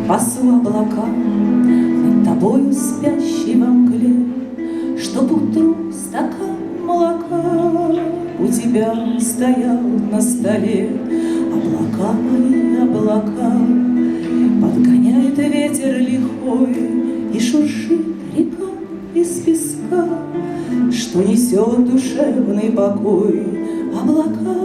Пасу облака над тобою спящей во мгле, чтоб утру стакан молока у тебя стоял на столе. Облака мои, облака, подгоняет ветер лихой, и шуршит река из песка, что несет душевный покой. Облака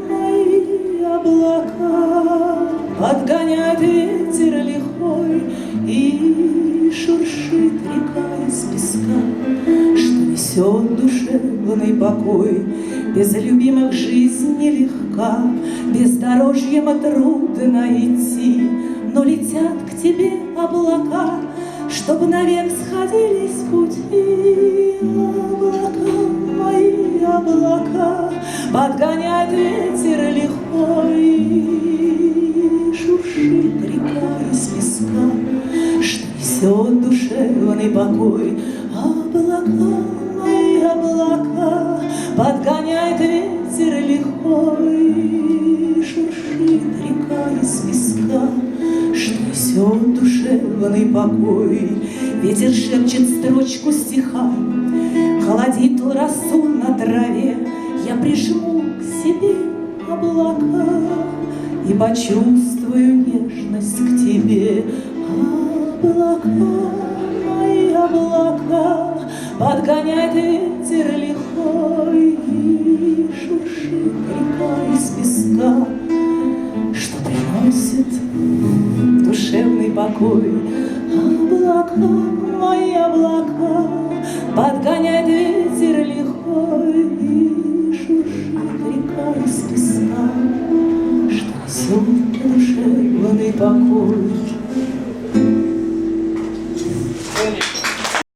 мои, облака, подгоняет ветер лихой, и шуршит река из песка, что несет душевный покой. Без любимых жизнь нелегка, бездорожьем трудно идти, но летят к тебе облака, чтоб навек сходились пути. Облака мои, облака, подгоняет ветер лихой, шуршит река из песка, что несет душевный покой. Облака мои, облака, подгоняет ветер лихой, шуршит река из песка, что несет душевный покой. Ветер шепчет строчку стиха, холодит росу на траве. Я прижму к себе облака и почувствую нежность к тебе. Облака мои, облака, подгоняет ветер лихой, и шуршит река из песка, что приносит душевный покой. Облака мои, облака, подгоняет ветер лихой, и шуршит река из песка, что несет душевный покой.